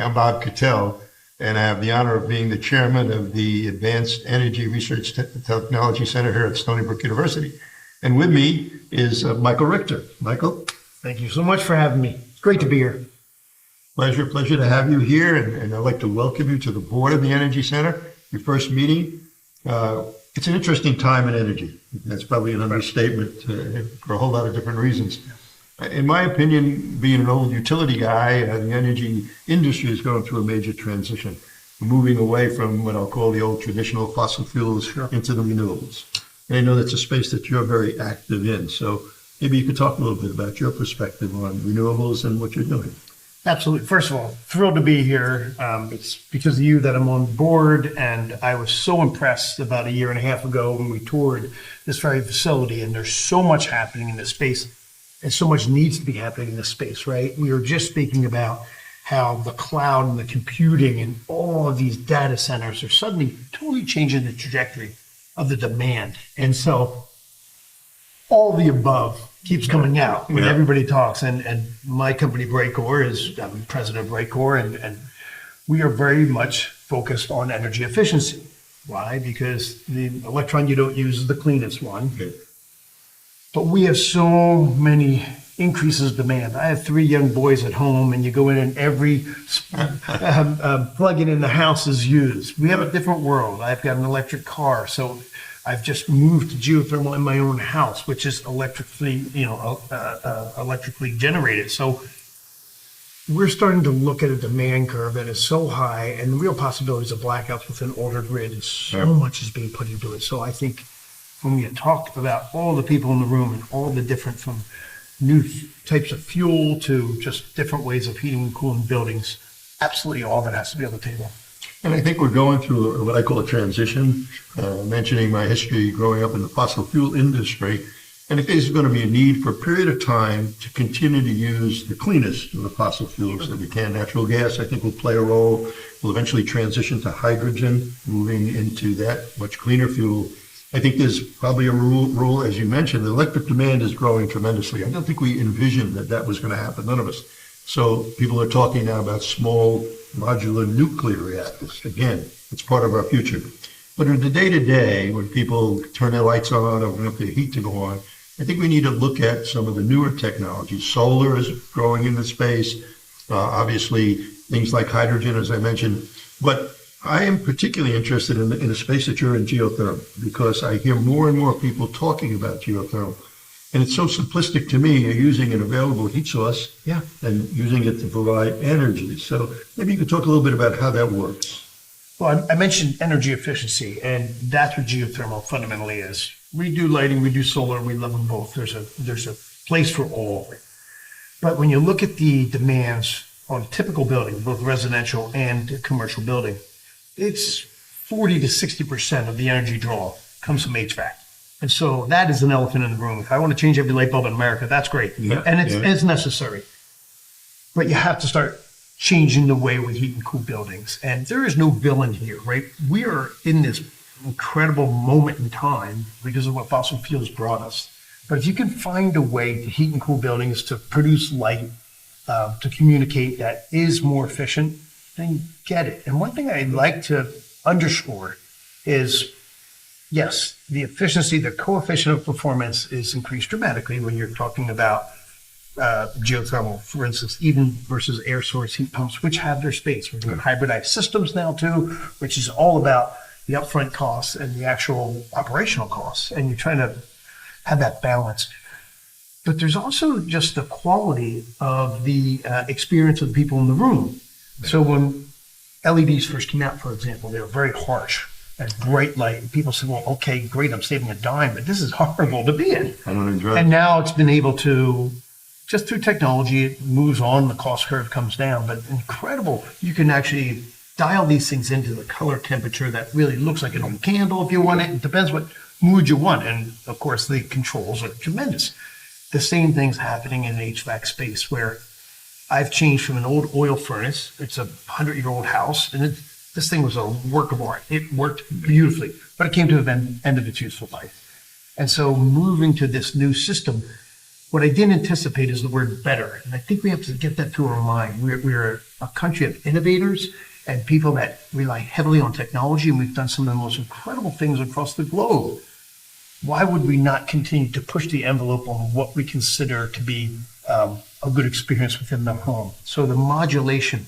I'm Bob Catell, and I have the honor of being the chairman of the Advanced Energy Research Technology Center here at Stony Brook University. And with me is Michael Richter. Michael? Thank you so much for having me. It's great to be here. Pleasure to have you here, and I'd like to welcome you to the board of the Energy Center, your first meeting. It's an interesting time in energy. That's probably an understatement for a whole lot of different reasons. In my opinion, being an old utility guy, the energy industry is going through a major transition, moving away from what I'll call the old traditional fossil fuels into the renewables. And I know that's a space that you're very active in. So maybe you could talk a little bit about your perspective on renewables and what you're doing. Absolutely. First of all, thrilled to be here. It's because of you that I'm on board, and I was so impressed about a year and a half ago when we toured this very facility, and there's so much happening in this space, and so much needs to be happening in this space, right? We were just speaking about how the cloud and the computing and all of these data centers are suddenly totally changing the trajectory of the demand. And so all the above keeps coming out when everybody talks. And my company, Brightcore, I'm president of Brightcore, and we are very much focused on energy efficiency. Why? Because the electron you don't use is the cleanest one. Okay. But we have so many increases of demand. I have 3 young boys at home, and you go in and every plug-in in the house is used. We have a different world. I've got an electric car, so I've just moved to geothermal in my own house, which is electrically generated. So we're starting to look at a demand curve that is so high, and the real possibilities of blackouts with an older grid, and so much is being put into it. So I think when we talk about all the people in the room and all the different, from new types of fuel to just different ways of heating and cooling buildings, absolutely all that has to be on the table. And I think we're going through what I call a transition, mentioning my history growing up in the fossil fuel industry. And I think there's going to be a need for a period of time to continue to use the cleanest of the fossil fuels that we can. Natural gas, I think, will play a role. We'll eventually transition to hydrogen, moving into that much cleaner fuel. I think there's probably a rule, as you mentioned, the electric demand is growing tremendously. I don't think we envisioned that was going to happen, none of us. So people are talking now about small modular nuclear reactors. Again, it's part of our future. But in the day-to-day, when people turn their lights on or want their heat to go on, I think we need to look at some of the newer technologies. Solar is growing into space. Obviously, things like hydrogen, as I mentioned. But I am particularly interested in the space that you're in, geothermal, because I hear more and more people talking about geothermal. And it's so simplistic to me. You're using an available heat source and using it to provide energy. So maybe you could talk a little bit about how that works. Well, I mentioned energy efficiency, and that's what geothermal fundamentally is. We do lighting, we do solar, and we love them both. There's a place for all. But when you look at the demands on a typical building, both residential and commercial building, it's 40 to 60% of the energy draw comes from HVAC. And so that is an elephant in the room. If I want to change every light bulb in America, that's great. And it's necessary. But you have to start changing the way we heat and cool buildings. And there is no villain here, right? We are in this incredible moment in time because of what fossil fuels brought us. But if you can find a way to heat and cool buildings, to produce light, to communicate that is more efficient, then get it. And one thing I'd like to underscore is, yes, the efficiency, the coefficient of performance is increased dramatically when you're talking about geothermal, for instance, even versus air source heat pumps, which have their space. We're doing hybridized systems now too, which is all about the upfront costs and the actual operational costs. And you're trying to have that balance. But there's also just the quality of the experience of the people in the room. So when LEDs first came out, for example, they were very harsh and bright light. People said, well, okay, great, I'm saving a dime, but this is horrible to be in. I don't enjoy it. And now it's been able to, just through technology, it moves on, the cost curve comes down, but incredible. You can actually dial these things into the color temperature that really looks like an old candle if you want it. It depends what mood you want. And of course, the controls are tremendous. The same thing's happening in an HVAC space where I've changed from an old oil furnace. It's a 100-year-old house, and this thing was a work of art. It worked beautifully, but it came to an end of its useful life. And so moving to this new system, What I didn't anticipate is the word better. And I think we have to get that through our mind. We're a country of innovators and people that rely heavily on technology, and we've done some of the most incredible things across the globe. Why would we not continue to push the envelope on what we consider to be a good experience within the home? So the modulation.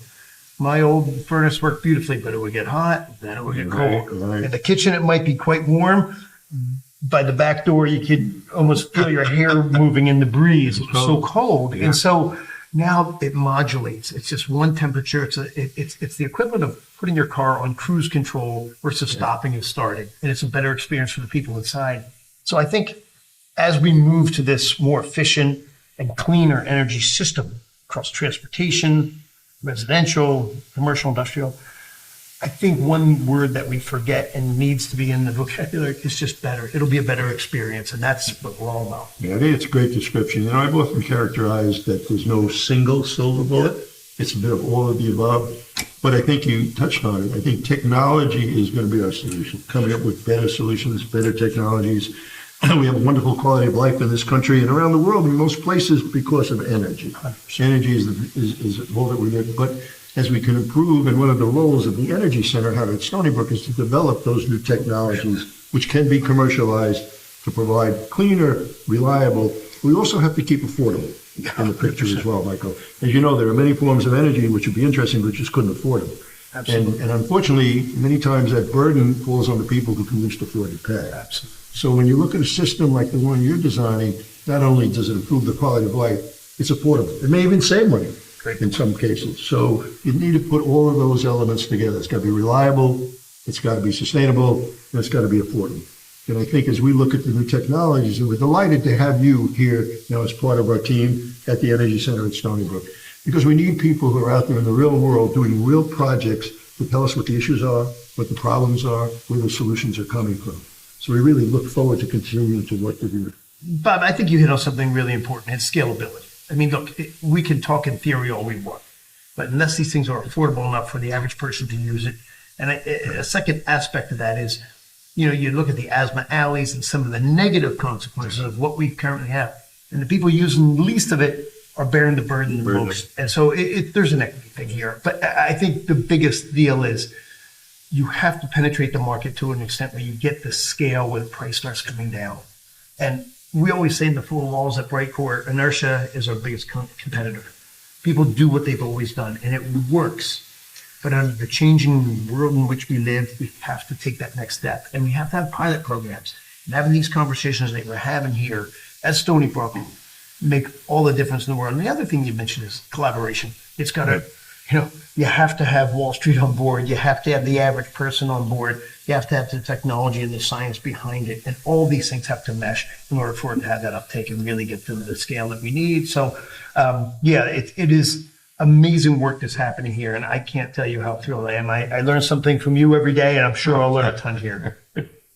My old furnace worked beautifully, but it would get hot, then it would get cold. Right. In the kitchen, it might be quite warm. By the back door, you could almost feel your hair moving in the breeze. It was so cold. Yeah. And so now it modulates. It's just one temperature. It's the equivalent of putting your car on cruise control versus stopping and starting. And it's a better experience for the people inside. So I think as we move to this more efficient and cleaner energy system across transportation, residential, commercial, industrial, I think one word that we forget and needs to be in the vocabulary is just better. It'll be a better experience, and that's what we're all about. Yeah, I think it's a great description. You know, I've often characterized that there's no single silver bullet. It's a bit of all of the above. But I think you touched on it. I think technology is going to be our solution, coming up with better solutions, better technologies. We have a wonderful quality of life in this country and around the world in most places because of energy. 100%. Energy is all that we need. But as we can improve, and one of the roles of the Energy Center out at Stony Brook is to develop those new technologies, which can be commercialized to provide cleaner, reliable. We also have to keep affordable in the picture as well, Michael. As you know, there are many forms of energy which would be interesting, but just couldn't afford them. Absolutely. And unfortunately, many times that burden falls on the people who can least afford to pay. Absolutely. So when you look at a system like the one you're designing, not only does it improve the quality of life, it's affordable. It may even save money in some cases. So you need to put all of those elements together. It's got to be reliable, it's got to be sustainable, and it's got to be affordable. And I think as we look at the new technologies, and we're delighted to have you here now as part of our team at the Energy Center at Stony Brook, because we need people who are out there in the real world doing real projects to tell us what the issues are, what the problems are, where the solutions are coming from. So we really look forward to continuing to work with you. Bob, I think you hit on something really important. It's scalability. I mean, look, we can talk in theory all we want, but unless these things are affordable enough for the average person to use it. And a second aspect of that is, you know, you look at the asthma alleys and some of the negative consequences of what we currently have. And the people using the least of it are bearing the burden the most. And so there's an equity thing here. But I think the biggest deal is you have to penetrate the market to an extent where you get the scale where the price starts coming down. And we always say in the four walls at Brightcore, inertia is our biggest competitor. People do what they've always done, and it works. But under the changing world in which we live, we have to take that next step. And we have to have pilot programs. And having these conversations that we're having here at Stony Brook make all the difference in the world. And the other thing you mentioned is collaboration. It's got to, you know, you have to have Wall Street on board. You have to have the average person on board. You have to have the technology and the science behind it. And all these things have to mesh in order for it to have that uptake and really get to the scale that we need. So, it is amazing work that's happening here. And I can't tell you how thrilled I am. I learn something from you every day, and I'm sure I'll learn a ton here.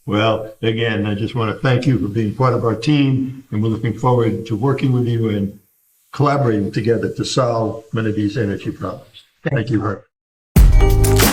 Well, again, I just want to thank you for being part of our team, and we're looking forward to working with you and collaborating together to solve many of these energy problems. Thank you very much.